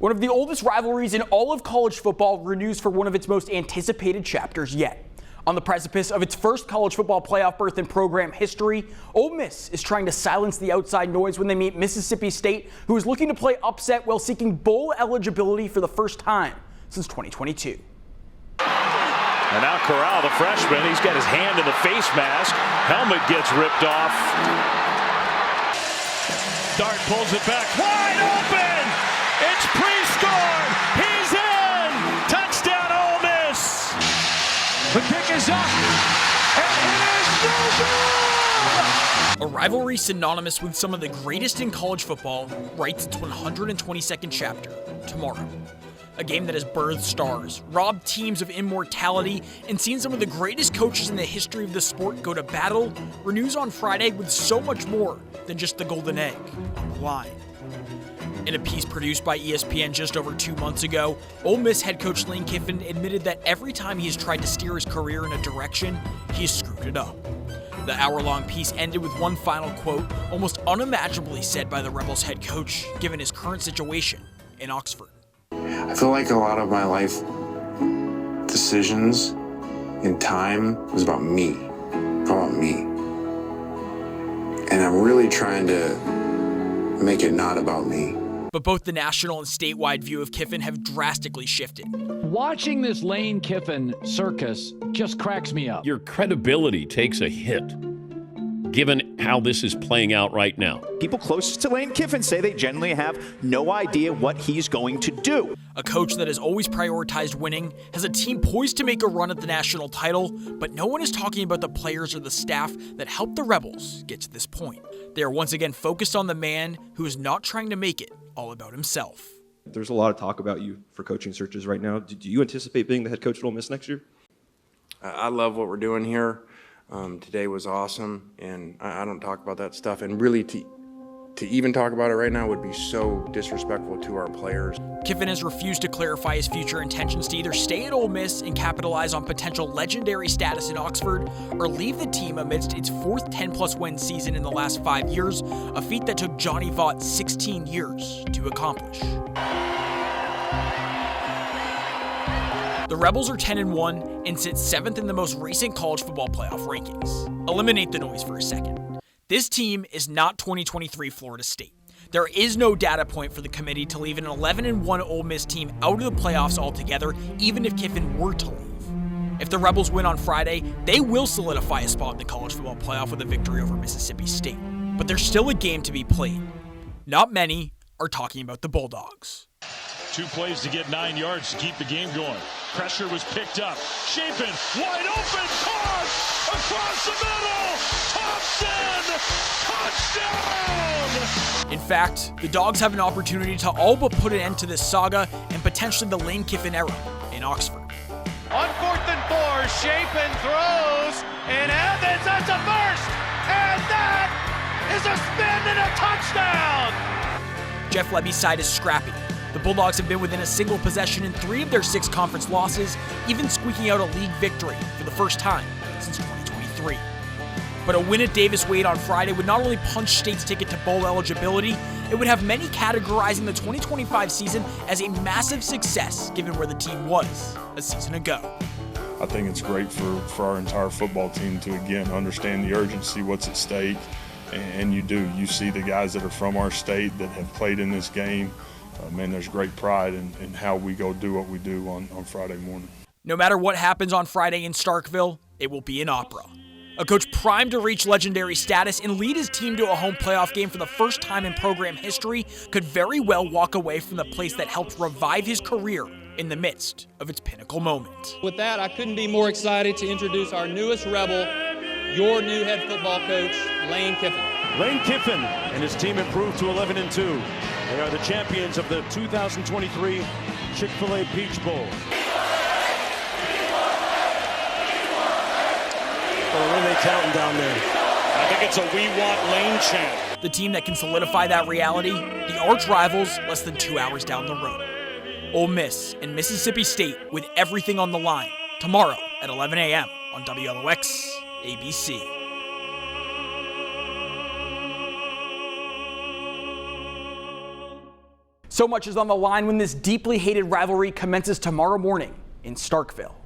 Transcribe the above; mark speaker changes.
Speaker 1: One of the oldest rivalries in all of college football renews for one of its most anticipated chapters yet. On the precipice of its first college football playoff berth in program history, Ole Miss is trying to silence the outside noise when they meet Mississippi State, who is looking to play upset while seeking bowl eligibility for the first time since 2022.
Speaker 2: And now Corral, the freshman, he's got his hand in the face mask. Helmet gets ripped off. Dart pulls it back, wide open! It's pre-scored! He's in! Touchdown, Ole Miss!
Speaker 3: The kick is up, and it is no good!
Speaker 1: A rivalry synonymous with some of the greatest in college football writes its 122nd chapter tomorrow. A game that has birthed stars, robbed teams of immortality, and seen some of the greatest coaches in the history of the sport go to battle, renews on Friday with so much more than just the golden egg on the line. In a piece produced by ESPN just over 2 months ago, Ole Miss head coach Lane Kiffin admitted that every time he has tried to steer his career in a direction, he has screwed it up. The hour-long piece ended with one final quote, almost unimaginably said by the Rebels head coach, given his current situation in Oxford.
Speaker 4: I feel like a lot of my life decisions and time was about me. And I'm really trying to make it not about me.
Speaker 1: But both the national and statewide view of Kiffin have drastically shifted.
Speaker 3: Watching this Lane Kiffin circus just cracks me up.
Speaker 5: Your credibility takes a hit, given how this is playing out right now.
Speaker 6: People closest to Lane Kiffin say they generally have no idea what he's going to do.
Speaker 1: A coach that has always prioritized winning, has a team poised to make a run at the national title, but no one is talking about the players or the staff that helped the Rebels get to this point. They are once again focused on the man who is not trying to make it all about himself.
Speaker 7: There's a lot of talk about you for coaching searches right now. Do you anticipate being the head coach at Ole Miss next year?
Speaker 4: I love what we're doing here. Today was awesome, and I don't talk about that stuff. And really, to even talk about it right now would be so disrespectful to our players.
Speaker 1: Kiffin has refused to clarify his future intentions to either stay at Ole Miss and capitalize on potential legendary status in Oxford, or leave the team amidst its fourth 10-plus win season in the last 5 years, a feat that took Johnny Vaught 16 years to accomplish. The Rebels are 10-1 and sit 7th in the most recent college football playoff rankings. Eliminate the noise for a second. This team is not 2023 Florida State. There is no data point for the committee to leave an 11-1 Ole Miss team out of the playoffs altogether, even if Kiffin were to leave. If the Rebels win on Friday, they will solidify a spot in the college football playoff with a victory over Mississippi State. But there's still a game to be played. Not many are talking about the Bulldogs.
Speaker 2: 2 plays to get 9 yards to keep the game going. Pressure was picked up. Chapin, wide open, caught! Across the middle! Thompson! Touchdown!
Speaker 1: In fact, the Dogs have an opportunity to all but put an end to this saga and potentially the Lane Kiffin era in Oxford.
Speaker 8: On 4th and 4, Chapin throws, and Evans, that's a first! And that is a spin and a touchdown!
Speaker 1: Jeff Lebby's side is scrappy. The Bulldogs have been within a single possession in 3 of their 6 conference losses, even squeaking out a league victory for the first time since 2023. But a win at Davis Wade on Friday would not only punch State's ticket to bowl eligibility, it would have many categorizing the 2025 season as a massive success given where the team was a season ago.
Speaker 9: I think it's great for our entire football team to, again, understand the urgency, what's at stake, and you see the guys that are from our state that have played in this game. Man, there's great pride in how we go do what we do on Friday morning.
Speaker 1: No matter what happens on Friday in Starkville, it will be an opera. A coach primed to reach legendary status and lead his team to a home playoff game for the first time in program history could very well walk away from the place that helped revive his career in the midst of its pinnacle moment.
Speaker 10: With that, I couldn't be more excited to introduce our newest Rebel, your new head football coach, Lane Kiffin.
Speaker 2: Lane Kiffin and his team improved to 11-2. They are the champions of the 2023 Chick-fil-A Peach Bowl.
Speaker 8: What are they counting down there?
Speaker 2: I think it's a "We Want Lane" chant.
Speaker 1: The team that can solidify that reality, the arch rivals less than 2 hours down the road. Ole Miss and Mississippi State with everything on the line tomorrow at 11 a.m. on WLOX ABC. So much is on the line when this deeply hated rivalry commences tomorrow morning in Starkville.